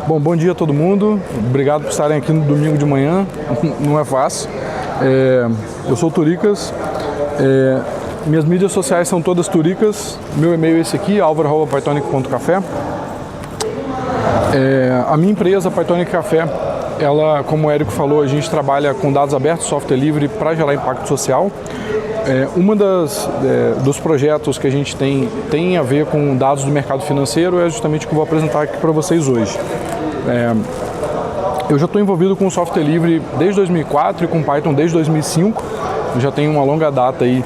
Bom dia a todo mundo, obrigado por estarem aqui no domingo de manhã, não é fácil. Eu sou Turicas, minhas mídias sociais são todas Turicas, meu e-mail é esse aqui, alvaro@pythonic.café. A minha empresa, Pythonic Café, ela, como o Érico falou, a gente trabalha com dados abertos, software livre para gerar impacto social. Dos projetos que a gente tem a ver com dados do mercado financeiro é justamente o que eu vou apresentar aqui para vocês hoje. Eu já estou envolvido com software livre desde 2004 e com Python desde 2005. Eu já tenho uma longa data aí,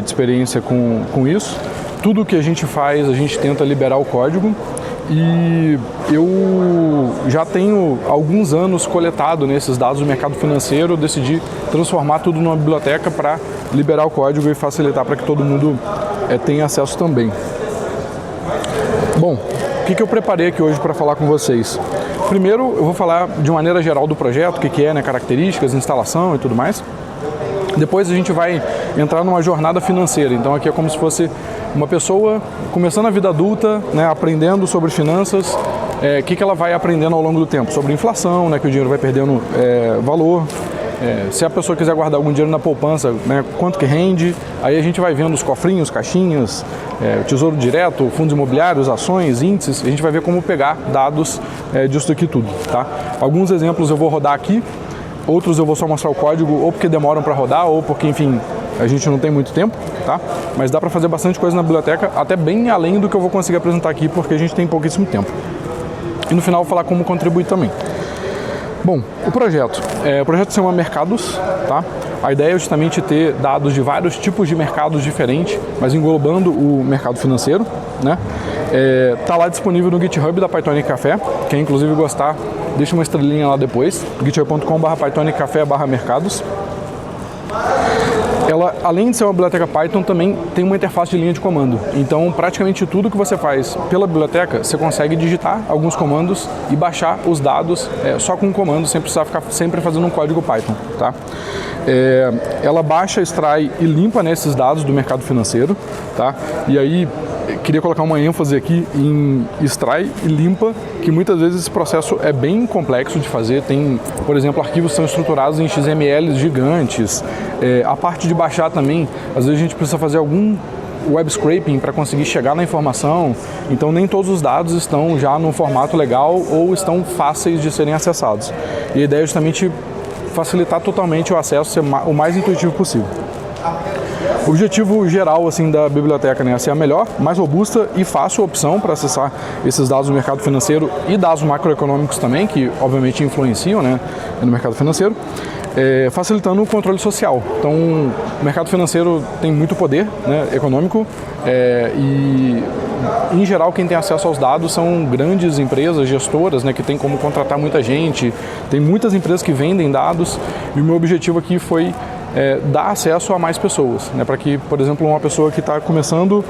de experiência com isso. Tudo que a gente faz, a gente tenta liberar o código. E eu já tenho alguns anos coletado nesses dados do mercado financeiro, eu decidi transformar tudo numa biblioteca para liberar o código e facilitar para que todo mundo tenha acesso também. Bom, o que eu preparei aqui hoje para falar com vocês? Primeiro, eu vou falar de maneira geral do projeto, o que é, né, características, instalação e tudo mais. Depois a gente vai entrar numa jornada financeira, então aqui é como se fosse uma pessoa começando a vida adulta, né, aprendendo sobre finanças, o que ela vai aprendendo ao longo do tempo, sobre inflação, né, que o dinheiro vai perdendo valor, se a pessoa quiser guardar algum dinheiro na poupança, né, quanto que rende, aí a gente vai vendo os cofrinhos, caixinhas, tesouro direto, fundos imobiliários, ações, índices, a gente vai ver como pegar dados disso aqui tudo, tá? Alguns exemplos eu vou rodar aqui, outros eu vou só mostrar o código, ou porque demoram para rodar, ou porque, enfim, a gente não tem muito tempo, tá? Mas dá para fazer bastante coisa na biblioteca, até bem além do que eu vou conseguir apresentar aqui, porque a gente tem pouquíssimo tempo. E no final eu vou falar como contribuir também. Bom, o projeto se chama Mercados, tá? A ideia é justamente ter dados de vários tipos de mercados diferentes, mas englobando o mercado financeiro, né? Tá lá disponível no GitHub da Pythonic Café, quem inclusive gostar, deixa uma estrelinha lá depois, github.com/pythoniccafé/mercados. Ela, além de ser uma biblioteca Python, também tem uma interface de linha de comando. Então, praticamente tudo que você faz pela biblioteca, você consegue digitar alguns comandos e baixar os dados só com um comando, sem precisar ficar sempre fazendo um código Python, tá? Ela baixa, extrai e limpa, né, esses dados do mercado financeiro, tá? E aí, queria colocar uma ênfase aqui em extrai e limpa, que muitas vezes esse processo é bem complexo de fazer. Tem, por exemplo, arquivos que são estruturados em XML gigantes. A parte de baixar também, às vezes a gente precisa fazer algum web scraping para conseguir chegar na informação. Então nem todos os dados estão já no formato legal ou estão fáceis de serem acessados. E a ideia é justamente facilitar totalmente o acesso, ser o mais intuitivo possível. O objetivo geral, assim, da biblioteca, né, é ser a melhor, mais robusta e fácil opção para acessar esses dados do mercado financeiro e dados macroeconômicos também, que obviamente influenciam, né, no mercado financeiro, facilitando o controle social. Então, o mercado financeiro tem muito poder, né, econômico, e em geral quem tem acesso aos dados são grandes empresas, gestoras, né, que tem como contratar muita gente, tem muitas empresas que vendem dados, e o meu objetivo aqui foi dar acesso a mais pessoas, né, para que, por exemplo, uma pessoa que está começando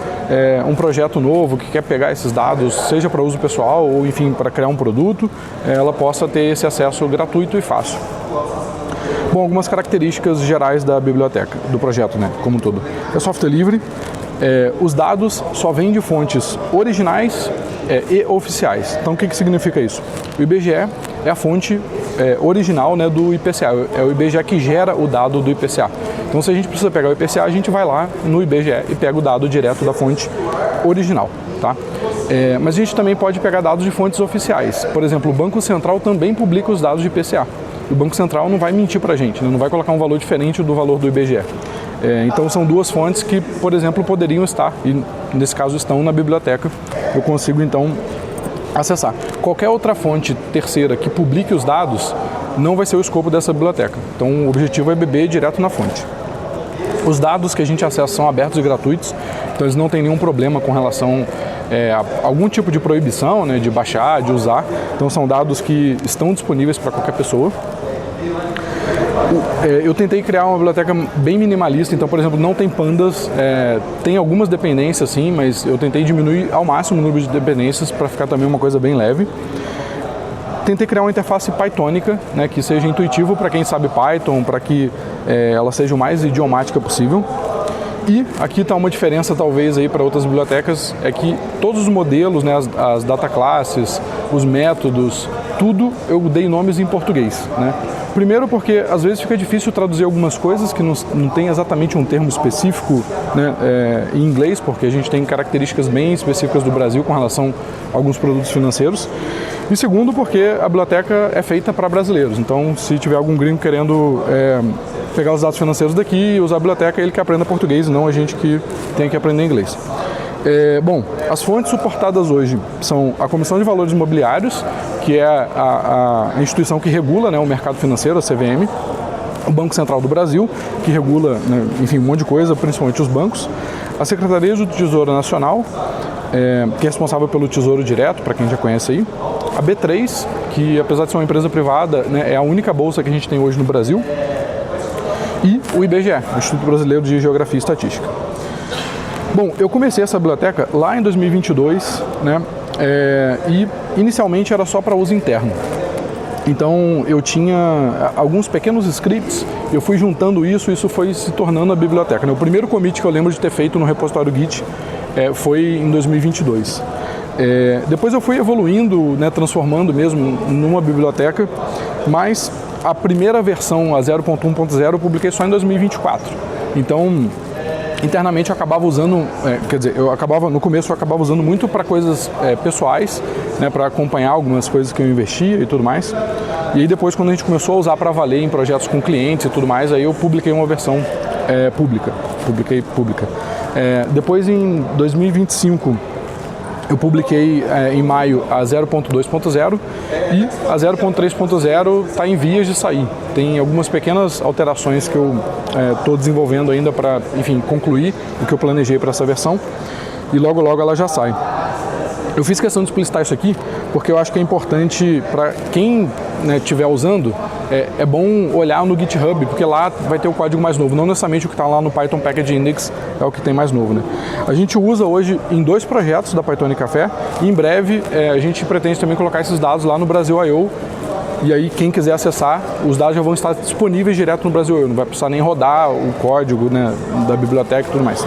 um projeto novo, que quer pegar esses dados, seja para uso pessoal ou, enfim, para criar um produto, ela possa ter esse acesso gratuito e fácil. Bom, algumas características gerais da biblioteca, do projeto, né, como um todo. É software livre, os dados só vêm de fontes originais e oficiais. Então, o que significa isso? O IBGE é a fonte original, né, do IPCA, é o IBGE que gera o dado do IPCA. Então, se a gente precisa pegar o IPCA, a gente vai lá no IBGE e pega o dado direto da fonte original, tá? Mas a gente também pode pegar dados de fontes oficiais. Por exemplo, o Banco Central também publica os dados de IPCA. O Banco Central não vai mentir para a gente, né? Não vai colocar um valor diferente do valor do IBGE. Então são duas fontes que, por exemplo, poderiam estar, e nesse caso estão na biblioteca. Eu consigo então acessar. Qualquer outra fonte terceira que publique os dados não vai ser o escopo dessa biblioteca. Então o objetivo é beber direto na fonte. Os dados que a gente acessa são abertos e gratuitos, então eles não têm nenhum problema com relação a algum tipo de proibição, né, de baixar, de usar. Então são dados que estão disponíveis para qualquer pessoa. Eu tentei criar uma biblioteca bem minimalista, então, por exemplo, não tem pandas, tem algumas dependências sim, mas eu tentei diminuir ao máximo o número de dependências para ficar também uma coisa bem leve. Tentei criar uma interface pythônica, né, que seja intuitivo para quem sabe Python, para que ela seja o mais idiomática possível. E aqui está uma diferença talvez aí para outras bibliotecas, é que todos os modelos, né, as data classes, os métodos, tudo eu dei nomes em português, né? Primeiro porque às vezes fica difícil traduzir algumas coisas que não tem exatamente um termo específico, né, em inglês, porque a gente tem características bem específicas do Brasil com relação a alguns produtos financeiros. E segundo porque a biblioteca é feita para brasileiros, então se tiver algum gringo querendo pegar os dados financeiros daqui e usar a biblioteca, ele que aprenda português, não a gente que tem que aprender inglês. Bom, as fontes suportadas hoje são a Comissão de Valores Imobiliários, que é a instituição que regula, né, o mercado financeiro, a CVM, o Banco Central do Brasil, que regula, né, enfim, um monte de coisa, principalmente os bancos, a Secretaria do Tesouro Nacional, que é responsável pelo Tesouro Direto, para quem já conhece aí, a B3, que apesar de ser uma empresa privada, né, é a única bolsa que a gente tem hoje no Brasil, e o IBGE, o Instituto Brasileiro de Geografia e Estatística. Bom, eu comecei essa biblioteca lá em 2022, né, e inicialmente era só para uso interno. Então eu tinha alguns pequenos scripts, eu fui juntando isso foi se tornando a biblioteca, né? O primeiro commit que eu lembro de ter feito no repositório Git foi em 2022. Depois eu fui evoluindo, né, transformando mesmo numa biblioteca, mas a primeira versão, a 0.1.0, eu publiquei só em 2024. Então, internamente eu acabava usando, no começo eu acabava usando muito para coisas pessoais, né, para acompanhar algumas coisas que eu investia e tudo mais. E aí depois, quando a gente começou a usar para valer em projetos com clientes e tudo mais, aí eu publiquei uma versão pública. Depois, em 2025, eu publiquei em maio a 0.2.0 e a 0.3.0 está em vias de sair. Tem algumas pequenas alterações que eu estou desenvolvendo ainda para, enfim, concluir o que eu planejei para essa versão e logo ela já sai. Eu fiz questão de explicitar isso aqui porque eu acho que é importante para quem estiver usando, é bom olhar no GitHub, porque lá vai ter o código mais novo, não necessariamente o que está lá no Python Package Index é o que tem mais novo, né? A gente usa hoje em 2 projetos da Python e Café e em breve a gente pretende também colocar esses dados lá no Brasil.io e aí quem quiser acessar, os dados já vão estar disponíveis direto no Brasil.io, não vai precisar nem rodar o código, né, da biblioteca e tudo mais.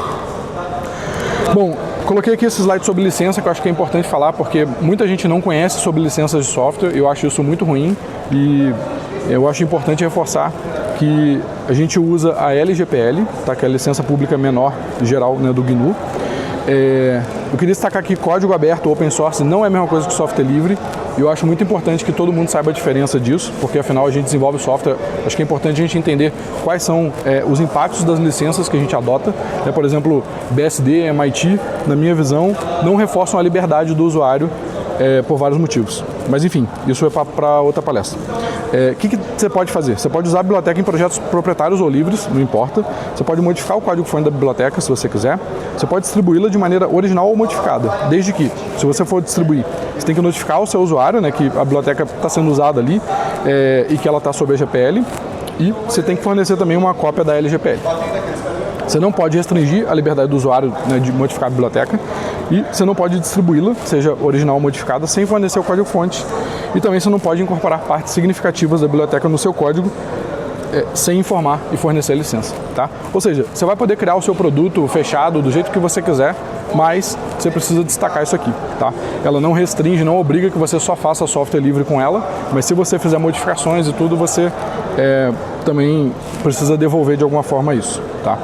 Bom, coloquei aqui esse slide sobre licença, que eu acho que é importante falar, porque muita gente não conhece sobre licenças de software, eu acho isso muito ruim e eu acho importante reforçar que a gente usa a LGPL, tá, que é a licença pública menor geral, né, do GNU. Eu queria destacar aqui código aberto, open source, não é a mesma coisa que software livre. E eu acho muito importante que todo mundo saiba a diferença disso, porque afinal a gente desenvolve software, acho que é importante a gente entender quais são os impactos das licenças que a gente adota. Por exemplo, BSD, MIT, na minha visão, não reforçam a liberdade do usuário por vários motivos. Mas enfim, isso é para outra palestra. O que você pode fazer? Você pode usar a biblioteca em projetos proprietários ou livres, não importa. Você pode modificar o código-fonte da biblioteca, se você quiser. Você pode distribuí-la de maneira original ou modificada, desde que, se você for distribuir, você tem que notificar o seu usuário, né, que a biblioteca está sendo usada ali e que ela está sob a GPL, e você tem que fornecer também uma cópia da LGPL. Você não pode restringir a liberdade do usuário, né, de modificar a biblioteca e você não pode distribuí-la, seja original ou modificada, sem fornecer o código-fonte. E também você não pode incorporar partes significativas da biblioteca no seu código sem informar e fornecer a licença, tá? Ou seja, você vai poder criar o seu produto fechado do jeito que você quiser, mas você precisa destacar isso aqui, tá? Ela não restringe, não obriga que você só faça software livre com ela, mas se você fizer modificações e tudo, você também precisa devolver de alguma forma isso, tá?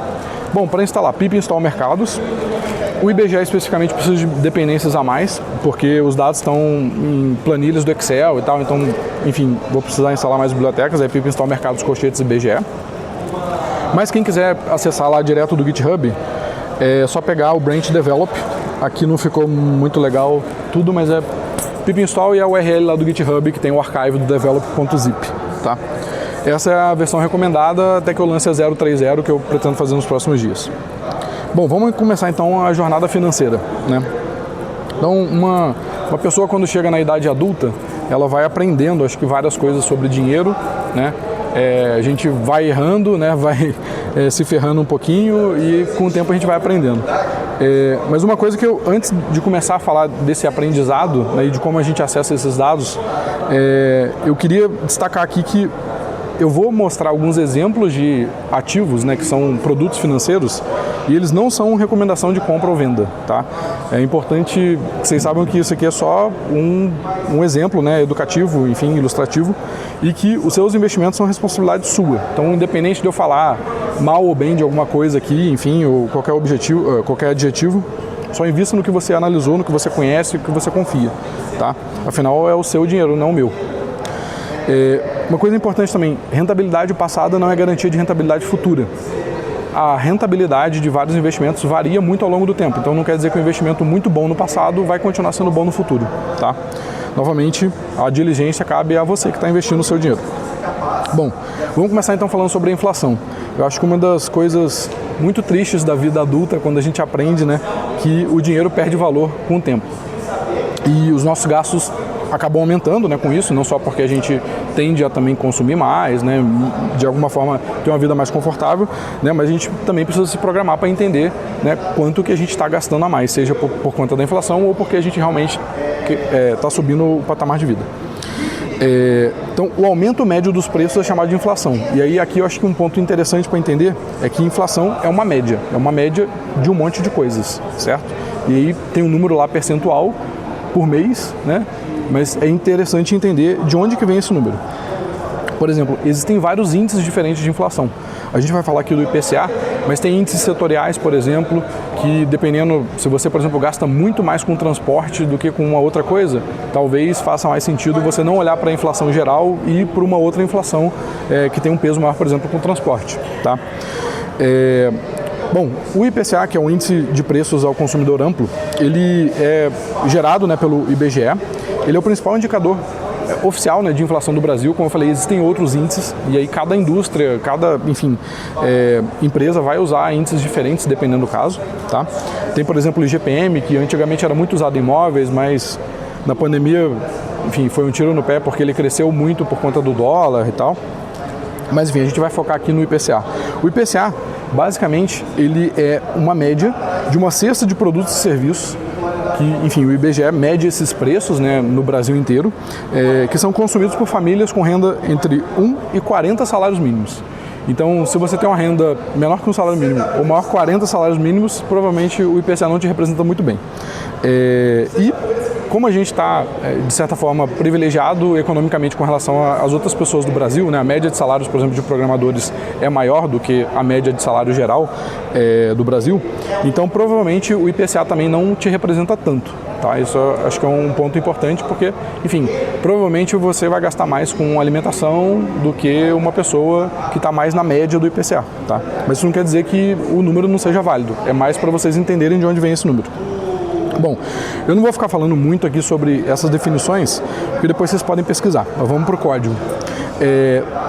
Bom, para instalar pip install mercados, o IBGE especificamente precisa de dependências a mais, porque os dados estão em planilhas do Excel e tal, então, enfim, vou precisar instalar mais bibliotecas, aí pip install mercados colchetes IBGE. Mas quem quiser acessar lá direto do GitHub, é só pegar o branch develop. Aqui não ficou muito legal tudo, mas é pip install e a URL lá do GitHub que tem o archive do develop.zip, tá? Essa é a versão recomendada até que eu lance a 0.3.0, que eu pretendo fazer nos próximos dias. Bom, vamos começar então a jornada financeira, né? Então, uma pessoa quando chega na idade adulta, ela vai aprendendo, acho que várias coisas sobre dinheiro, né? A gente vai errando, né? Vai se ferrando um pouquinho e com o tempo a gente vai aprendendo. Mas uma coisa que eu, antes de começar a falar desse aprendizado, né, e de como a gente acessa esses dados, eu queria destacar aqui que eu vou mostrar alguns exemplos de ativos, né, que são produtos financeiros, e eles não são recomendação de compra ou venda, tá? É importante que vocês saibam que isso aqui é só um exemplo, né, educativo, enfim, ilustrativo, e que os seus investimentos são responsabilidade sua. Então, independente de eu falar mal ou bem de alguma coisa aqui, enfim, ou qualquer adjetivo, só invista no que você analisou, no que você conhece, no que você confia, tá? Afinal, é o seu dinheiro, não o meu. Uma coisa importante também, rentabilidade passada não é garantia de rentabilidade futura. A rentabilidade de vários investimentos varia muito ao longo do tempo, então não quer dizer que um investimento muito bom no passado vai continuar sendo bom no futuro, tá? Novamente, a diligência cabe a você que está investindo o seu dinheiro. Bom, vamos começar então falando sobre a inflação. Eu acho que uma das coisas muito tristes da vida adulta, quando a gente aprende, né, que o dinheiro perde valor com o tempo. E os nossos gastos acabam aumentando, né, com isso, não só porque a gente tende a também consumir mais, né, de alguma forma ter uma vida mais confortável, né, mas a gente também precisa se programar para entender, né, quanto que a gente está gastando a mais, seja por conta da inflação ou porque a gente realmente está subindo o patamar de vida. Então, o aumento médio dos preços é chamado de inflação. E aí, aqui eu acho que um ponto interessante para entender é que inflação é uma média de um monte de coisas, certo? E aí tem um número lá percentual por mês, né? Mas é interessante entender de onde que vem esse número. Por exemplo, existem vários índices diferentes de inflação. A gente vai falar aqui do IPCA, mas tem índices setoriais, por exemplo, que dependendo, se você, por exemplo, gasta muito mais com transporte do que com uma outra coisa, talvez faça mais sentido você não olhar para a inflação geral e ir para uma outra inflação que tem um peso maior, por exemplo, com o transporte, tá? Bom, o IPCA, que é o Índice de Preços ao Consumidor Amplo, ele é gerado, né, pelo IBGE. Ele é o principal indicador oficial, né, de inflação do Brasil. Como eu falei, existem outros índices e aí cada indústria, empresa vai usar índices diferentes dependendo do caso, tá? Tem, por exemplo, o IGPM, que antigamente era muito usado em imóveis, mas na pandemia, enfim, foi um tiro no pé porque ele cresceu muito por conta do dólar e tal. Mas enfim, a gente vai focar aqui no IPCA. O IPCA, basicamente, ele é uma média de uma cesta de produtos e serviços que, enfim, o IBGE mede esses preços, né, no Brasil inteiro, que são consumidos por famílias com renda entre 1 e 40 salários mínimos. Então, se você tem uma renda menor que um salário mínimo ou maior que 40 salários mínimos, provavelmente o IPCA não te representa muito bem. E como a gente está, de certa forma, privilegiado economicamente com relação às outras pessoas do Brasil, né? A média de salários, por exemplo, de programadores é maior do que a média de salário geral do Brasil, então provavelmente o IPCA também não te representa tanto. Tá? Isso acho que é um ponto importante porque, enfim, provavelmente você vai gastar mais com alimentação do que uma pessoa que está mais na média do IPCA. Tá? Mas isso não quer dizer que o número não seja válido, é mais para vocês entenderem de onde vem esse número. Bom, eu não vou ficar falando muito aqui sobre essas definições, porque depois vocês podem pesquisar. Mas vamos para o código.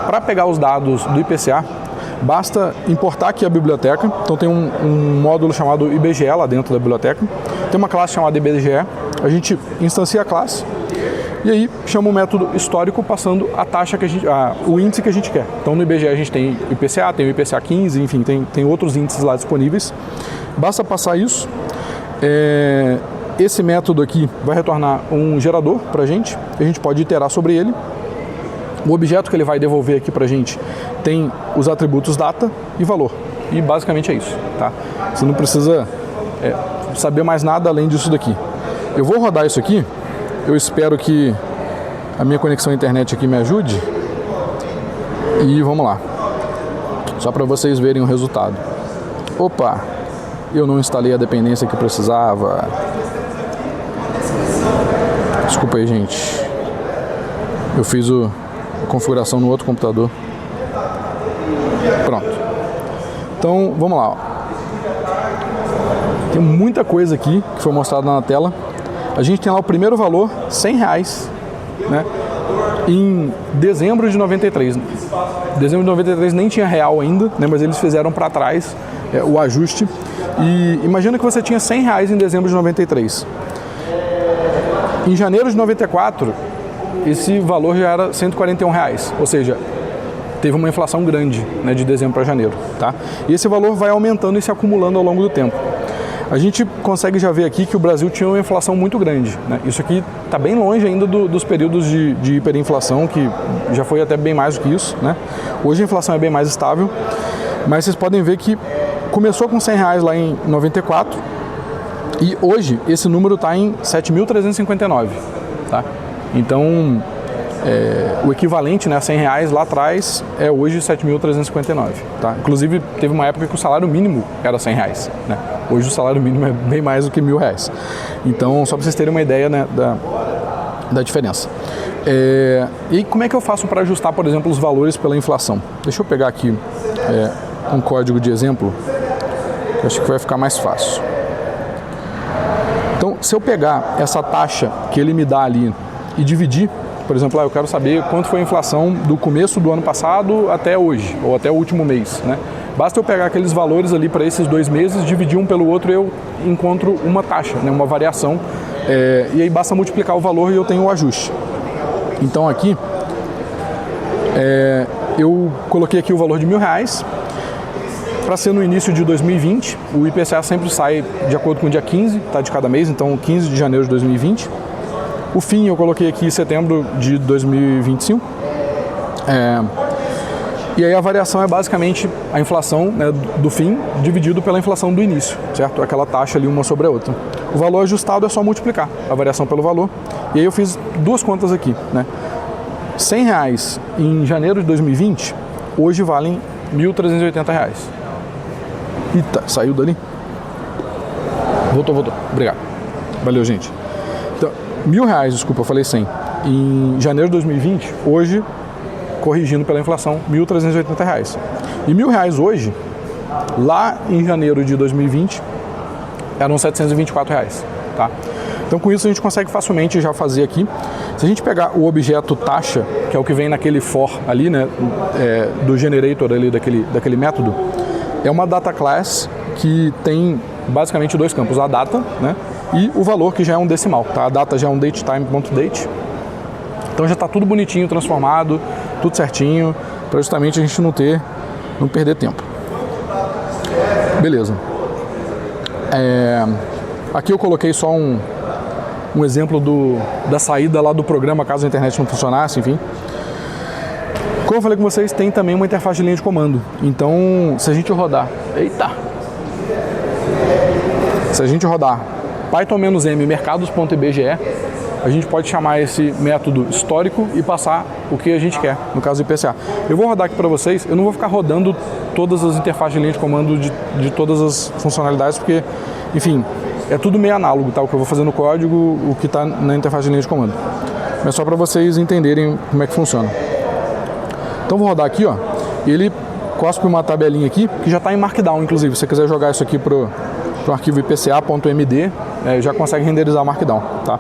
Para pegar os dados do IPCA, basta importar aqui a biblioteca. Então tem um módulo chamado IBGE lá dentro da biblioteca. Tem uma classe chamada IBGE. A gente instancia a classe e aí chama o método histórico passando a taxa que o índice que a gente quer. Então no IBGE a gente tem o IPCA, tem o IPCA 15, enfim, tem outros índices lá disponíveis. Basta passar isso. Esse método aqui vai retornar um gerador para a gente pode iterar sobre ele. O objeto que ele vai devolver aqui para a gente tem os atributos data e valor. E basicamente é isso. Tá? Você não precisa saber mais nada além disso daqui. Eu vou rodar isso aqui. Eu espero que a minha conexão à internet aqui me ajude. E vamos lá. Só para vocês verem o resultado. Opa! Eu não instalei a dependência que precisava. Desculpa aí, gente. Eu fiz a configuração no outro computador. Pronto. Então, vamos lá. Tem muita coisa aqui que foi mostrada na tela. A gente tem lá o primeiro valor, R$100, né? Em dezembro de 93. Dezembro de 93 nem tinha real ainda, né? Mas eles fizeram para trás o ajuste. E imagina que você tinha R$100 em dezembro de 93. Em janeiro de 94, esse valor já era R$141, ou seja, teve uma inflação grande, né, de dezembro para janeiro. Tá? E esse valor vai aumentando e se acumulando ao longo do tempo. A gente consegue já ver aqui que o Brasil tinha uma inflação muito grande. Né? Isso aqui está bem longe ainda dos períodos de hiperinflação, que já foi até bem mais do que isso. Né? Hoje a inflação é bem mais estável, mas vocês podem ver que começou com R$100 lá em 94 E hoje esse número está em 7.359, tá? Então o equivalente, né, a R$100 lá atrás é hoje 7.359, tá? Inclusive teve uma época que o salário mínimo era R$100, né? Hoje o salário mínimo é bem mais do que R$1.000. Então, só para vocês terem uma ideia, né, da diferença. E como é que eu faço para ajustar, por exemplo, os valores pela inflação? Deixa eu pegar aqui um código de exemplo, que eu acho que vai ficar mais fácil. Então, se eu pegar essa taxa que ele me dá ali e dividir, por exemplo, eu quero saber quanto foi a inflação do começo do ano passado até hoje, ou até o último mês, né? Basta eu pegar aqueles valores ali para esses 2 meses, dividir um pelo outro e eu encontro uma taxa, né, uma variação, e aí basta multiplicar o valor e eu tenho o ajuste. Então aqui, eu coloquei aqui o valor de R$1.000, para ser no início de 2020, o IPCA sempre sai de acordo com o dia 15, tá, de cada mês, então 15 de janeiro de 2020. O fim eu coloquei aqui em setembro de 2025. E aí a variação é basicamente a inflação, né, do fim dividido pela inflação do início, certo? Aquela taxa ali uma sobre a outra. O valor ajustado é só multiplicar a variação pelo valor. E aí eu fiz 2 contas aqui, né? R$100 em janeiro de 2020, hoje valem R$1.380. Eita, saiu dali? Voltou. Obrigado. Valeu, gente. Então, R$1.000, desculpa, eu falei 100. Em janeiro de 2020, hoje, corrigindo pela inflação, R$1.380. E R$1.000 hoje, lá em janeiro de 2020, eram R$724, tá? Então com isso a gente consegue facilmente já fazer aqui. Se a gente pegar o objeto taxa, que é o que vem naquele for ali, né, do generator ali daquele método, é uma data class que tem basicamente 2 campos, a data, né, e o valor, que já é um decimal, tá? A data já é um datetime.date. Então já está tudo bonitinho, transformado, tudo certinho, para justamente a gente não perder tempo. Beleza. Aqui eu coloquei só um exemplo da saída lá do programa, caso a internet não funcionasse, enfim. Como eu falei com vocês, tem também uma interface de linha de comando. Então, se a gente rodar... Eita! Se a gente rodar Python-M mercados.ibge, a gente pode chamar esse método histórico e passar o que a gente quer, no caso do IPCA. Eu vou rodar aqui para vocês, eu não vou ficar rodando todas as interfaces de linha de comando de todas as funcionalidades, porque, enfim, é tudo meio análogo, tá? O que eu vou fazer no código, o que está na interface de linha de comando. Mas só para vocês entenderem como é que funciona. Então vou rodar aqui, ó, e ele cospe uma tabelinha aqui, que já está em Markdown, inclusive. Se você quiser jogar isso aqui pro arquivo IPCA.md, já consegue renderizar Markdown, tá?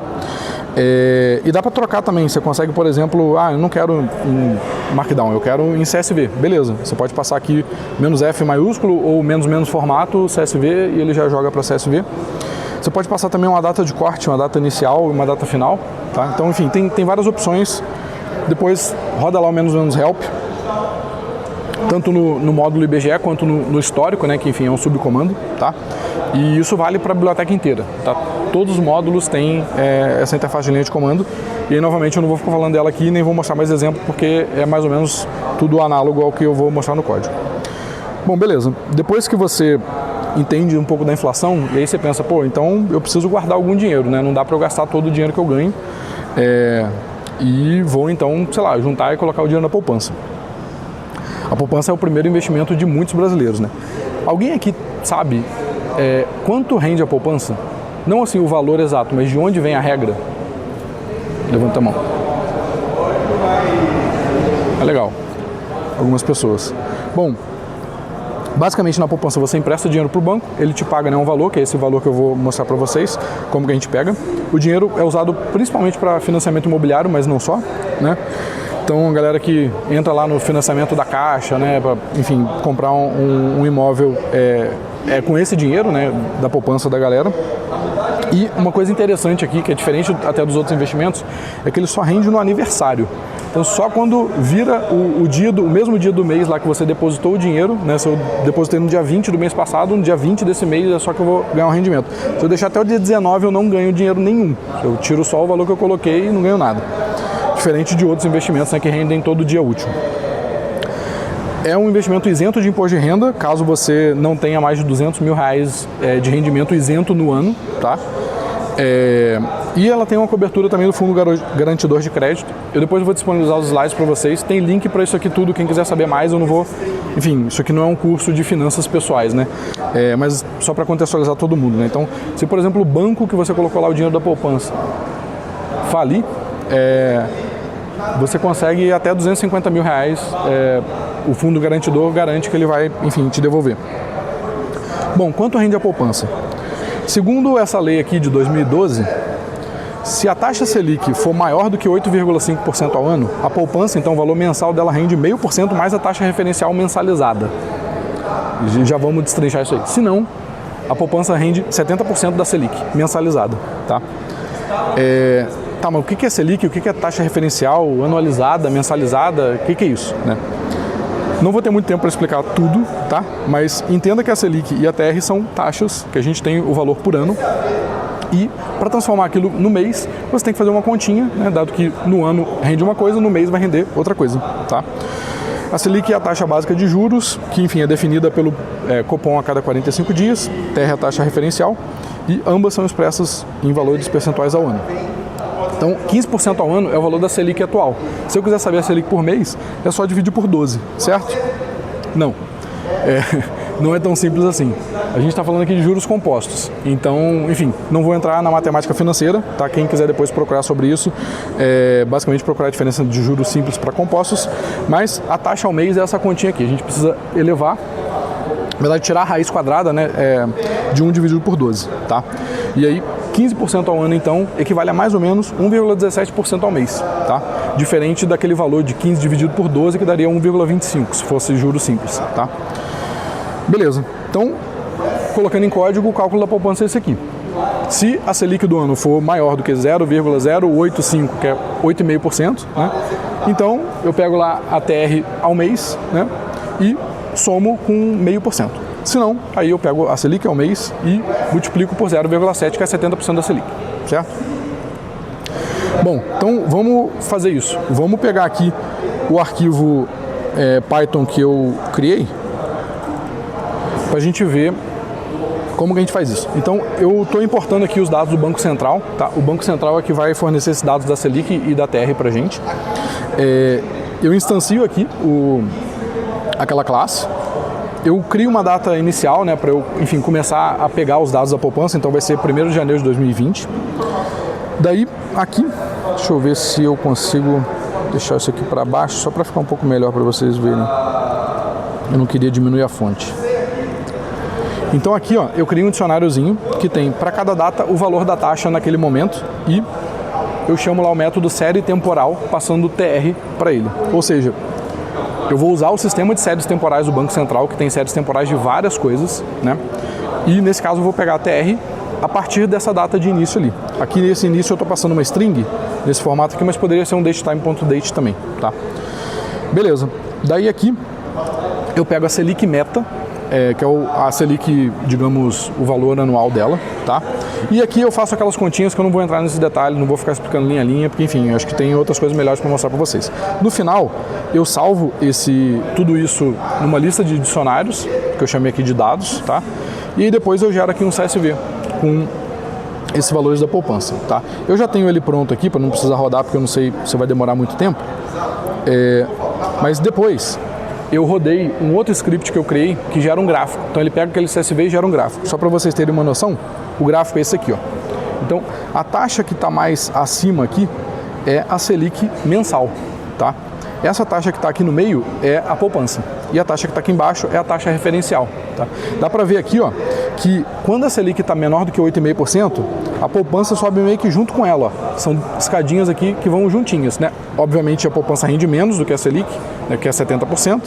E dá para trocar também. Você consegue, por exemplo, eu não quero em Markdown, eu quero em CSV. Beleza, você pode passar aqui "-f" maiúsculo ou "-" formato CSV e ele já joga para CSV. Você pode passar também uma data de corte, uma data inicial e uma data final, tá? Então, enfim, tem várias opções. Depois roda lá o "-help", tanto no módulo IBGE quanto no histórico, né, que enfim é um subcomando, tá? E isso vale para a biblioteca inteira, tá? Todos os módulos têm essa interface de linha de comando. E aí, novamente, eu não vou ficar falando dela aqui, nem vou mostrar mais exemplo, porque é mais ou menos tudo análogo ao que eu vou mostrar no código. Bom, beleza. Depois que você entende um pouco da inflação, e aí você pensa, pô, então eu preciso guardar algum dinheiro, né? Não dá para eu gastar todo o dinheiro que eu ganho. E vou, então, sei lá, juntar e colocar o dinheiro na poupança. A poupança é o primeiro investimento de muitos brasileiros, né? Alguém aqui sabe quanto rende a poupança? Não assim o valor exato, mas de onde vem a regra? Levanta a mão. É legal. Algumas pessoas. Bom, basicamente na poupança você empresta dinheiro para o banco, ele te paga, né, um valor, que é esse valor que eu vou mostrar para vocês, como que a gente pega. O dinheiro é usado principalmente para financiamento imobiliário, mas não só, né? Então, a galera que entra lá no financiamento da Caixa, né, para, enfim, comprar um imóvel com esse dinheiro, né, da poupança da galera. E uma coisa interessante aqui, que é diferente até dos outros investimentos, é que ele só rende no aniversário. Então, só quando vira o mesmo dia do mês lá que você depositou o dinheiro, né, se eu depositei no dia 20 do mês passado, no dia 20 desse mês é só que eu vou ganhar um rendimento. Se eu deixar até o dia 19, eu não ganho dinheiro nenhum. Eu tiro só o valor que eu coloquei e não ganho nada. Diferente de outros investimentos, né, que rendem todo dia útil. É um investimento isento de imposto de renda, caso você não tenha mais de R$200 mil de rendimento isento no ano, tá? E ela tem uma cobertura também do Fundo Garantidor de Crédito. Eu depois vou disponibilizar os slides para vocês. Tem link para isso aqui tudo, quem quiser saber mais, eu não vou... Enfim, isso aqui não é um curso de finanças pessoais, né? Mas só para contextualizar todo mundo, né? Então, se por exemplo o banco que você colocou lá o dinheiro da poupança falir, você consegue até R$250 mil, o fundo garantidor garante que ele vai, enfim, te devolver. Bom, quanto rende a poupança? Segundo essa lei aqui de 2012, se a taxa Selic for maior do que 8,5% ao ano, a poupança, então o valor mensal dela rende 0,5% mais a taxa referencial mensalizada. Já vamos destrinchar isso aí. Se não, a poupança rende 70% da Selic mensalizada, tá? Tá, mas o que é Selic? O que é taxa referencial anualizada, mensalizada? O que é isso, né? Não vou ter muito tempo para explicar tudo, tá? Mas entenda que a Selic e a TR são taxas que a gente tem o valor por ano. E para transformar aquilo no mês, você tem que fazer uma continha, né? Dado que no ano rende uma coisa, no mês vai render outra coisa, tá? A Selic é a taxa básica de juros, que enfim é definida pelo Copom a cada 45 dias, TR é a taxa referencial, e ambas são expressas em valores percentuais ao ano. Então, 15% ao ano é o valor da Selic atual. Se eu quiser saber a Selic por mês, é só dividir por 12, certo? Não. Não é tão simples assim. A gente está falando aqui de juros compostos. Então, enfim, não vou entrar na matemática financeira, tá? Quem quiser depois procurar sobre isso, basicamente procurar a diferença de juros simples para compostos, mas a taxa ao mês é essa continha aqui. A gente precisa elevar, na verdade, tirar a raiz quadrada, né, de 1 dividido por 12, tá? E aí, 15% ao ano, então, equivale a mais ou menos 1,17% ao mês, tá? Diferente daquele valor de 15 dividido por 12, que daria 1,25, se fosse juros simples, tá? Beleza. Então, colocando em código, o cálculo da poupança é esse aqui. Se a Selic do ano for maior do que 0,085, que é 8,5%, né? Então, eu pego lá a TR ao mês, né? E somo com 0,5%. Se não, aí eu pego a Selic ao mês e multiplico por 0,7, que é 70% da Selic, certo? Bom, então vamos fazer isso. Vamos pegar aqui o arquivo Python que eu criei para a gente ver como que a gente faz isso. Então, eu estou importando aqui os dados do Banco Central, tá? O Banco Central é que vai fornecer esses dados da Selic e da TR para a gente. Eu instancio aqui aquela classe. Eu crio uma data inicial, né, para eu, enfim, começar a pegar os dados da poupança, então vai ser 1º de janeiro de 2020. Daí, aqui, deixa eu ver se eu consigo deixar isso aqui para baixo, só para ficar um pouco melhor para vocês verem. Eu não queria diminuir a fonte. Então aqui, ó, eu criei um dicionáriozinho que tem para cada data o valor da taxa naquele momento e eu chamo lá o método série temporal, passando o TR para ele. Ou seja, eu vou usar o sistema de séries temporais do Banco Central, que tem séries temporais de várias coisas, né? E nesse caso eu vou pegar a TR a partir dessa data de início ali. Aqui nesse início eu estou passando uma string, nesse formato aqui, mas poderia ser um datetime.date também, tá? Beleza. Daí aqui eu pego a Selic meta, que é a Selic, digamos, o valor anual dela, tá? E aqui eu faço aquelas continhas que eu não vou entrar nesses detalhes, não vou ficar explicando linha a linha, porque enfim, eu acho que tem outras coisas melhores para mostrar para vocês. No final, eu salvo tudo isso numa lista de dicionários, que eu chamei aqui de dados, tá? E aí depois eu gero aqui um CSV com esses valores da poupança, tá? Eu já tenho ele pronto aqui, para não precisar rodar, porque eu não sei se vai demorar muito tempo. Mas depois eu rodei um outro script que eu criei que gera um gráfico. Então ele pega aquele CSV e gera um gráfico. Só para vocês terem uma noção, o gráfico é esse aqui, ó. Então a taxa que está mais acima aqui é a Selic mensal, tá? Essa taxa que está aqui no meio é a poupança. E a taxa que está aqui embaixo é a taxa referencial, tá? Dá para ver aqui, ó, que quando a Selic está menor do que 8,5%, a poupança sobe meio que junto com ela, ó. São escadinhas aqui que vão juntinhas, né? Obviamente a poupança rende menos do que a Selic, né, que é 70%,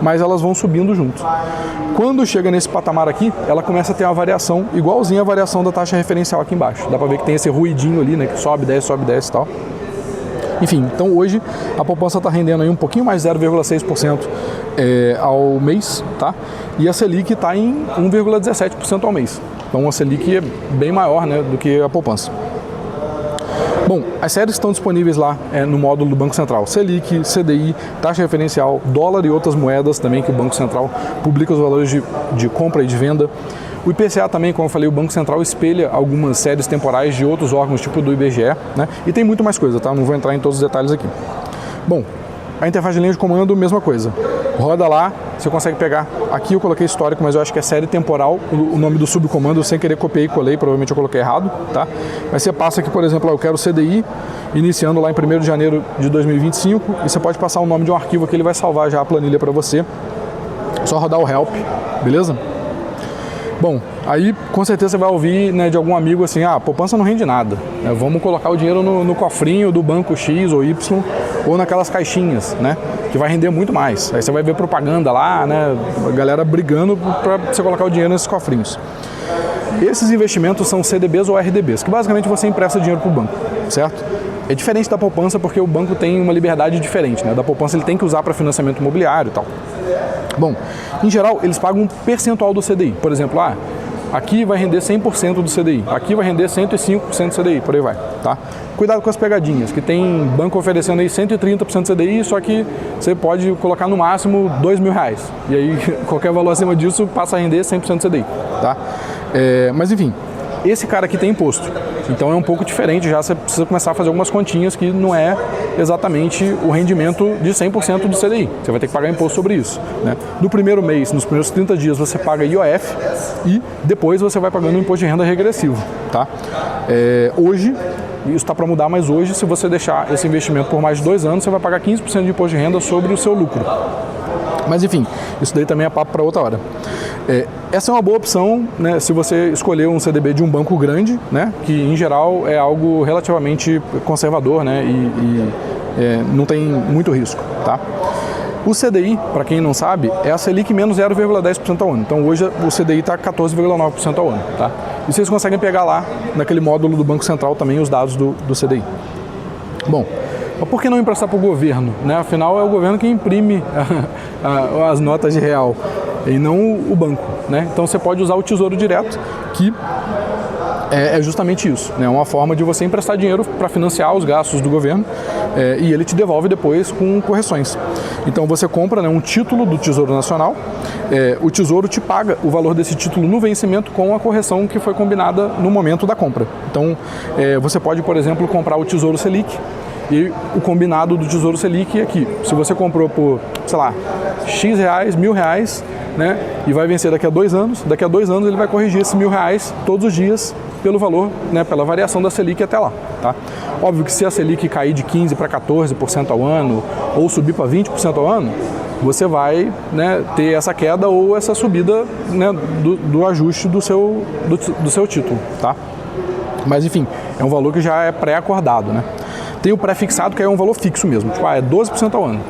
mas elas vão subindo junto. Quando chega nesse patamar aqui, ela começa a ter uma variação igualzinha à variação da taxa referencial aqui embaixo. Dá para ver que tem esse ruidinho ali, né, que sobe, desce e tal. Enfim, então hoje a poupança está rendendo aí um pouquinho mais 0,6% ao mês, tá? E a Selic está em 1,17% ao mês. Então a Selic é bem maior, né, do que a poupança. Bom, as séries que estão disponíveis lá no módulo do Banco Central: Selic, CDI, taxa referencial, dólar e outras moedas também, que o Banco Central publica os valores de compra e de venda. O IPCA também, como eu falei, o Banco Central espelha algumas séries temporais de outros órgãos, tipo do IBGE, né? E tem muito mais coisa, tá? Não vou entrar em todos os detalhes aqui. Bom, a interface de linha de comando, mesma coisa. Roda lá, você consegue pegar. Aqui eu coloquei histórico, mas eu acho que é série temporal, o nome do subcomando, sem querer copiei e colei, provavelmente eu coloquei errado, tá? Mas você passa aqui, por exemplo, eu quero o CDI, iniciando lá em 1º de janeiro de 2025, e você pode passar o nome de um arquivo que ele vai salvar já a planilha para você. Só rodar o help, beleza? Bom, aí com certeza você vai ouvir, né, de algum amigo assim: ah, poupança não rende nada, né? Vamos colocar o dinheiro no cofrinho do banco X ou Y, ou naquelas caixinhas, né, que vai render muito mais. Aí você vai ver propaganda lá, né, a galera brigando para você colocar o dinheiro nesses cofrinhos. Esses investimentos são CDBs ou RDBs, que basicamente você empresta dinheiro para o banco, certo? É diferente da poupança porque o banco tem uma liberdade diferente, né? Da poupança ele tem que usar para financiamento imobiliário e tal. Bom, em geral, eles pagam um percentual do CDI. Por exemplo, aqui vai render 100% do CDI, aqui vai render 105% do CDI, por aí vai, tá? Cuidado com as pegadinhas, que tem banco oferecendo aí 130% do CDI, só que você pode colocar no máximo R$2.000. E aí, qualquer valor acima disso passa a render 100% do CDI, tá? Mas enfim, esse cara aqui tem imposto. Então é um pouco diferente, já você precisa começar a fazer algumas continhas que não é exatamente o rendimento de 100% do CDI. Você vai ter que pagar imposto sobre isso, né? No primeiro mês, nos primeiros 30 dias, você paga IOF e depois você vai pagando um imposto de renda regressivo, tá? Hoje, isso está para mudar, mas hoje, se você deixar esse investimento por mais de 2 anos, você vai pagar 15% de imposto de renda sobre o seu lucro. Mas enfim, isso daí também é papo para outra hora. Essa é uma boa opção, né, se você escolher um CDB de um banco grande, né, que em geral é algo relativamente conservador, né, e não tem muito risco, tá? O CDI, para quem não sabe, é a Selic menos 0,10% ao ano. Então hoje o CDI está 14,9% ao ano, tá? E vocês conseguem pegar lá, naquele módulo do Banco Central também, os dados do CDI. Bom, mas por que não emprestar para o governo, né? Afinal, é o governo que imprime as notas de real e não o banco, né? Então você pode usar o Tesouro Direto, que é justamente isso, né? Uma forma de você emprestar dinheiro para financiar os gastos do governo e ele te devolve depois com correções. Então você compra, né, um título do Tesouro Nacional, o Tesouro te paga o valor desse título no vencimento com a correção que foi combinada no momento da compra. Então você pode, por exemplo, comprar o Tesouro Selic, e o combinado do Tesouro Selic é aqui. Se você comprou por, sei lá, X reais, R$1.000, né, e vai vencer daqui a 2 anos, daqui a 2 anos ele vai corrigir esses R$1.000 todos os dias pelo valor, né, pela variação da Selic até lá, tá? Óbvio que se a Selic cair de 15% para 14% ao ano, ou subir para 20% ao ano, você vai, né, ter essa queda ou essa subida, né, do ajuste do seu título, tá? Mas enfim, é um valor que já é pré-acordado, né? Tem o pré-fixado, que é um valor fixo mesmo, tipo, é 12% ao ano.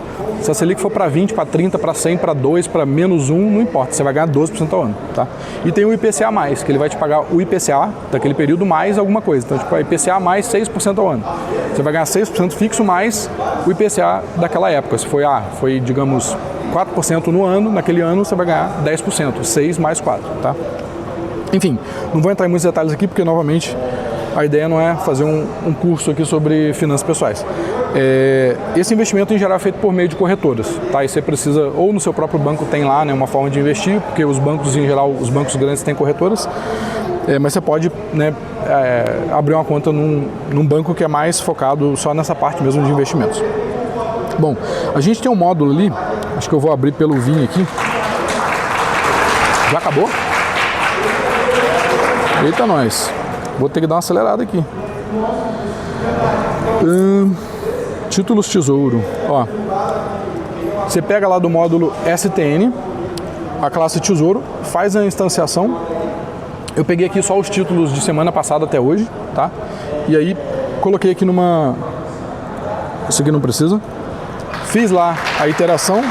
Se a Selic for para 20, para 30, para 100, para 2, para menos 1, não importa, você vai ganhar 12% ao ano, tá? E tem o IPCA+, que ele vai te pagar o IPCA daquele período mais alguma coisa. Então, tipo, é IPCA mais 6% ao ano. Você vai ganhar 6% fixo mais o IPCA daquela época. Se foi, digamos, 4% no ano, naquele ano você vai ganhar 10%, 6 mais 4, tá? Enfim, não vou entrar em muitos detalhes aqui, porque, novamente, a ideia não é fazer um curso aqui sobre finanças pessoais. Esse investimento em geral é feito por meio de corretoras, tá? E você precisa, ou no seu próprio banco tem lá, né, uma forma de investir, porque os bancos em geral, os bancos grandes têm corretoras, mas você pode, né, abrir uma conta num banco que é mais focado só nessa parte mesmo de investimentos. Bom, a gente tem um módulo ali, acho que eu vou abrir pelo Vim aqui. Já acabou? Eita nós! Vou ter que dar uma acelerada aqui. Títulos Tesouro. Ó, você pega lá do módulo STN, a classe Tesouro, faz a instanciação. Eu peguei aqui só os títulos de semana passada até hoje, tá? E aí coloquei aqui numa... Isso aqui não precisa. Fiz lá a iteração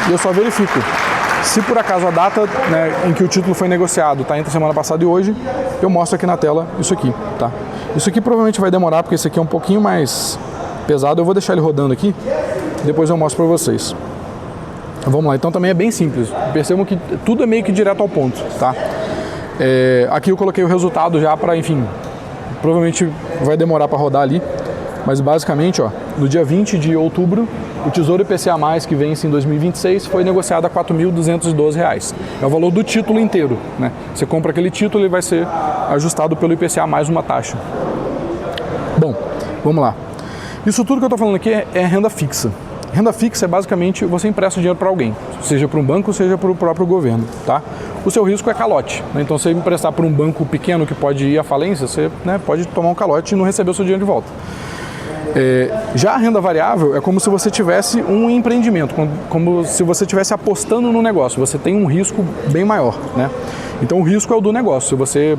e eu só verifico. Se por acaso a data, né, em que o título foi negociado está entre a semana passada e hoje, eu mostro aqui na tela isso aqui, tá? Isso aqui provavelmente vai demorar, porque esse aqui é um pouquinho mais pesado. Eu vou deixar ele rodando aqui, depois eu mostro para vocês. Vamos lá, então também é bem simples. Percebam que tudo é meio que direto ao ponto, tá? Aqui eu coloquei o resultado já para, enfim, provavelmente vai demorar para rodar ali, mas basicamente, ó, no dia 20 de outubro, o Tesouro IPCA+, que vence em 2026, foi negociado a R$ 4.212. É o valor do título inteiro, né? Você compra aquele título e vai ser ajustado pelo IPCA mais uma taxa. Bom, vamos lá. Isso tudo que eu estou falando aqui é renda fixa. Renda fixa é basicamente você empresta dinheiro para alguém, seja para um banco, seja para o próprio governo, tá? O seu risco é calote, né? Então, se você emprestar para um banco pequeno que pode ir à falência, você, né, pode tomar um calote e não receber o seu dinheiro de volta. Já a renda variável é como se você tivesse um empreendimento, como se você estivesse apostando no negócio. Você tem um risco bem maior, né? Então o risco é o do negócio. Se você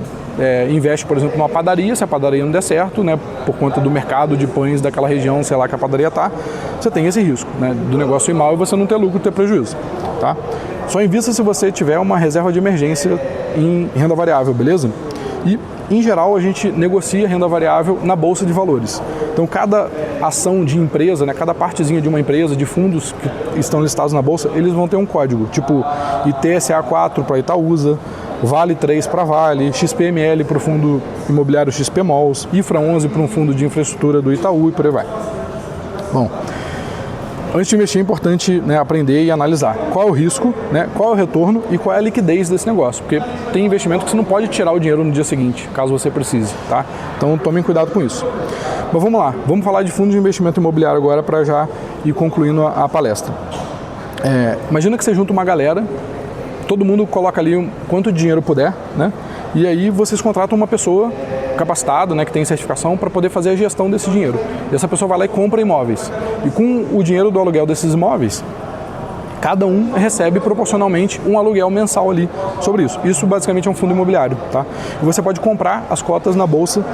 investe, por exemplo, numa padaria, se a padaria não der certo, né, por conta do mercado de pães daquela região, sei lá, que a padaria está, você tem esse risco, né, do negócio ir mal e você não ter lucro e ter prejuízo, tá? Só invista se você tiver uma reserva de emergência em renda variável, beleza? E, em geral, a gente negocia renda variável na Bolsa de Valores. Então, cada ação de empresa, né, cada partezinha de uma empresa, de fundos que estão listados na Bolsa, eles vão ter um código, tipo ITSA4 para Itaúsa, Vale 3 para Vale, XPML para o fundo imobiliário XPMOLs, IFRA 11 para um fundo de infraestrutura do Itaú e por aí vai. Bom, antes de investir é importante, né, aprender e analisar qual é o risco, né, qual é o retorno e qual é a liquidez desse negócio, porque tem investimento que você não pode tirar o dinheiro no dia seguinte, caso você precise, tá? Então tomem cuidado com isso. Mas vamos lá, vamos falar de fundo de investimento imobiliário agora para já ir concluindo a palestra. Imagina que você junta uma galera, todo mundo coloca ali quanto dinheiro puder, né? E aí vocês contratam uma pessoa capacitada, né, que tem certificação para poder fazer a gestão desse dinheiro. E essa pessoa vai lá e compra imóveis. E com o dinheiro do aluguel desses imóveis, cada um recebe proporcionalmente um aluguel mensal ali sobre isso. Isso basicamente é um fundo imobiliário, tá? E você pode comprar as cotas na bolsa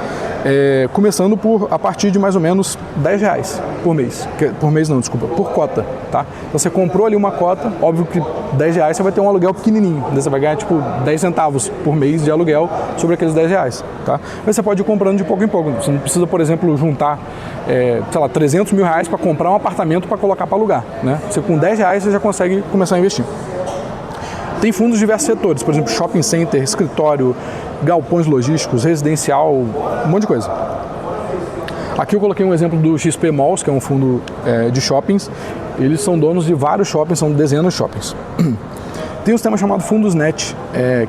começando a partir de mais ou menos R$10 por mês. Por mês não, desculpa, por cota, tá? Então você comprou ali uma cota, óbvio que R$10 você vai ter um aluguel pequenininho, você vai ganhar tipo 10 centavos por mês de aluguel sobre aqueles R$10, tá? Mas você pode ir comprando de pouco em pouco. Você não precisa, por exemplo, juntar sei lá, R$300 mil para comprar um apartamento para colocar para alugar, né? Você com R$10 você já consegue começar a investir. Tem fundos de diversos setores, por exemplo, shopping center, escritório, galpões logísticos, residencial, um monte de coisa. Aqui eu coloquei um exemplo do XPMOLs, que é um fundo de shoppings. Eles são donos de vários shoppings, são dezenas de shoppings. Tem um sistema chamado Fundos Net,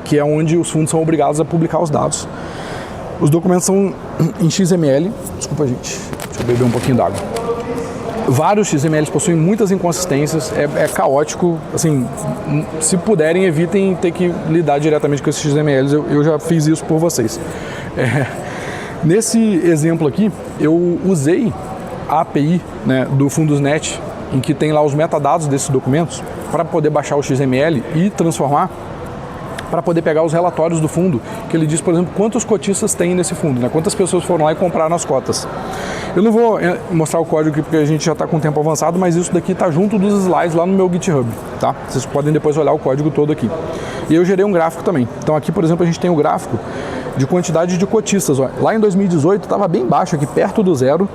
que é onde os fundos são obrigados a publicar os dados. Os documentos são em XML. Desculpa, gente. Deixa eu beber um pouquinho d'água. Vários XMLs possuem muitas inconsistências, é caótico, assim, se puderem, evitem ter que lidar diretamente com esses XMLs, eu já fiz isso por vocês. Nesse exemplo aqui, eu usei a API, né, do Fundosnet, em que tem lá os metadados desses documentos, para poder baixar o XML e transformar, para poder pegar os relatórios do fundo, que ele diz, por exemplo, quantos cotistas tem nesse fundo, né? Quantas pessoas foram lá e compraram as cotas. Eu não vou mostrar o código aqui porque a gente já está com o tempo avançado, mas isso daqui está junto dos slides lá no meu GitHub, tá? Vocês podem depois olhar o código todo aqui. E eu gerei um gráfico também. Então aqui, por exemplo, a gente tem o gráfico de quantidade de cotistas. Ó. Lá em 2018 estava bem baixo aqui, perto do zero.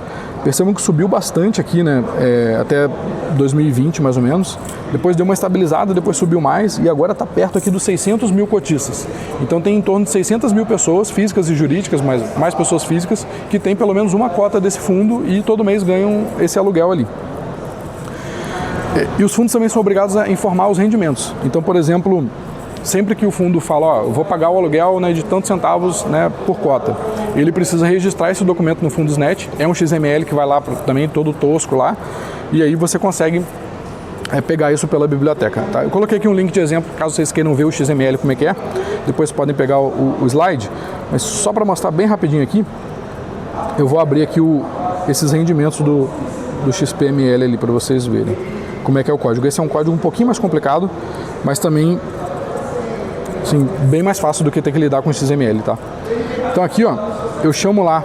Percebam que subiu bastante aqui, né? Até 2020, mais ou menos. Depois deu uma estabilizada, depois subiu mais e agora está perto aqui dos 600 mil cotistas. Então tem em torno de 600 mil pessoas, físicas e jurídicas, mas mais pessoas físicas, que tem pelo menos uma cota desse fundo e todo mês ganham esse aluguel ali. E os fundos também são obrigados a informar os rendimentos. Então, por exemplo, sempre que o fundo fala, ó, eu vou pagar o aluguel, né, de tantos centavos, né, por cota, ele precisa registrar esse documento no Fundosnet, é um XML que vai lá também todo tosco lá, e aí você consegue pegar isso pela biblioteca. Tá? Eu coloquei aqui um link de exemplo, caso vocês queiram ver o XML como é que é, depois podem pegar o slide, mas só para mostrar bem rapidinho aqui, eu vou abrir aqui esses rendimentos do XPML ali para vocês verem como é que é o código. Esse é um código um pouquinho mais complicado, mas também assim, bem mais fácil do que ter que lidar com o XML, tá? Então aqui, ó, eu chamo lá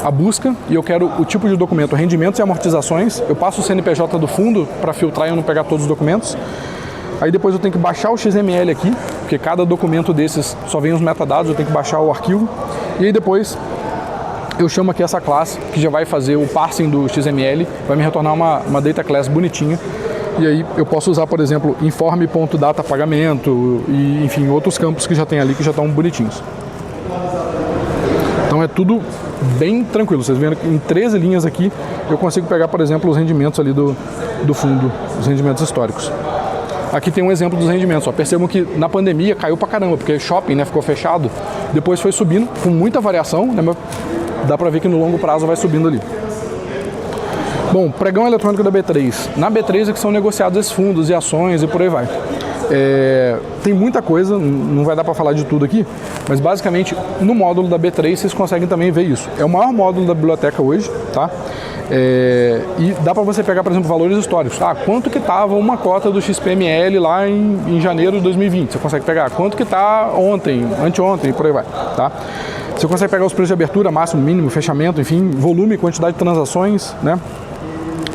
a busca e eu quero o tipo de documento, rendimentos e amortizações. Eu passo o CNPJ do fundo para filtrar e eu não pegar todos os documentos. Aí depois eu tenho que baixar o XML aqui, porque cada documento desses só vem os metadados, eu tenho que baixar o arquivo. E aí depois eu chamo aqui essa classe, que já vai fazer o parsing do XML, vai me retornar uma data class bonitinha. E aí eu posso usar, por exemplo, informe.datapagamento e, enfim, outros campos que já tem ali que já estão bonitinhos. Então Então é tudo bem tranquilo. Vocês vendo que em 13 linhas aqui eu consigo pegar, por exemplo, os rendimentos ali do fundo, os rendimentos históricos. Aqui tem um exemplo dos rendimentos. Ó. Percebam que na pandemia caiu pra caramba, porque shopping, né, ficou fechado. Depois foi subindo com muita variação, né, mas dá pra ver que no longo prazo vai subindo ali. Bom, pregão eletrônico da B3. Na B3 é que são negociados esses fundos e ações e por aí vai. Tem muita coisa, não vai dar para falar de tudo aqui, mas basicamente no módulo da B3 vocês conseguem também ver isso. É o maior módulo da biblioteca hoje, tá? E dá para você pegar, por exemplo, valores históricos. Quanto que estava uma cota do XPML lá em janeiro de 2020? Você consegue pegar quanto que está ontem, anteontem e por aí vai, tá? Você consegue pegar os preços de abertura, máximo, mínimo, fechamento, enfim, volume, quantidade de transações, né?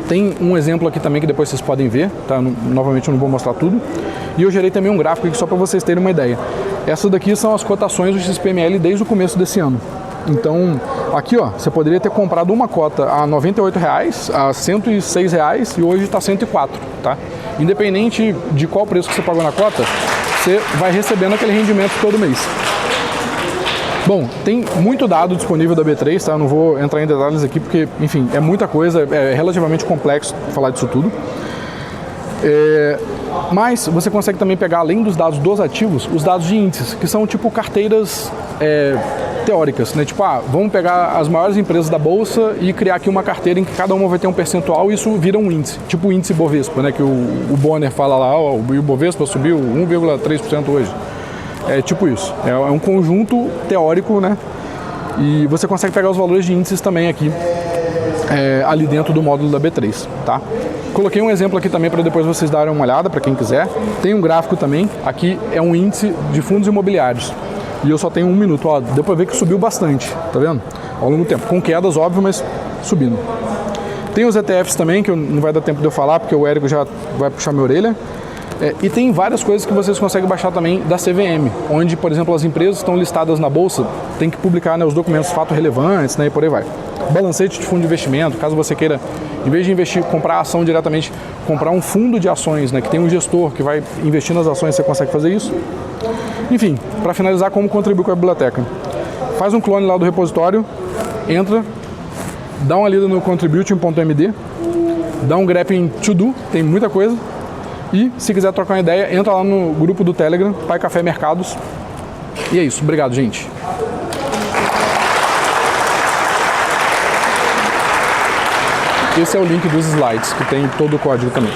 Tem um exemplo aqui também que depois vocês podem ver, tá? Novamente eu não vou mostrar tudo. E eu gerei também um gráfico aqui só para vocês terem uma ideia. Essas daqui são as cotações do XPML desde o começo desse ano. Então, aqui ó, você poderia ter comprado uma cota a R$ 98,00, a R$ 106,00 e hoje está 104, tá? Independente de qual preço que você pagou na cota, você vai recebendo aquele rendimento todo mês. Bom, tem muito dado disponível da B3, tá? Eu não vou entrar em detalhes aqui porque, enfim, é muita coisa, é relativamente complexo falar disso tudo. Mas você consegue também pegar, além dos dados dos ativos, os dados de índices, que são tipo carteiras teóricas, né? Tipo, vamos pegar as maiores empresas da bolsa e criar aqui uma carteira em que cada uma vai ter um percentual e isso vira um índice, tipo o índice Bovespa, né? Que o Bonner fala lá, o Bovespa subiu 1,3% hoje. É tipo isso, é um conjunto teórico, né? E você consegue pegar os valores de índices também aqui, ali dentro do módulo da B3, tá? Coloquei um exemplo aqui também para depois vocês darem uma olhada, para quem quiser. Tem um gráfico também, aqui é um índice de fundos imobiliários. E eu só tenho 1 minuto, ó, deu para ver que subiu bastante, tá vendo? Ao longo do tempo, com quedas, óbvio, mas subindo. Tem os ETFs também, que não vai dar tempo de eu falar, porque o Érico já vai puxar minha orelha. E tem várias coisas que vocês conseguem baixar também da CVM, onde, por exemplo, as empresas estão listadas na bolsa, tem que publicar, né, os documentos fato relevantes, né, e por aí vai. Balancete de fundo de investimento, caso você queira, em vez de investir, comprar a ação diretamente, comprar um fundo de ações, né, que tem um gestor que vai investir nas ações, você consegue fazer isso. Enfim, para finalizar, como contribuir com a biblioteca. Faz um clone lá do repositório, entra, dá uma lida no contributing.md, dá um grep em to do, tem muita coisa. E se quiser trocar uma ideia, entra lá no grupo do Telegram, Pai Café Mercados. E é isso. Obrigado, gente. Esse é o link dos slides, que tem todo o código também.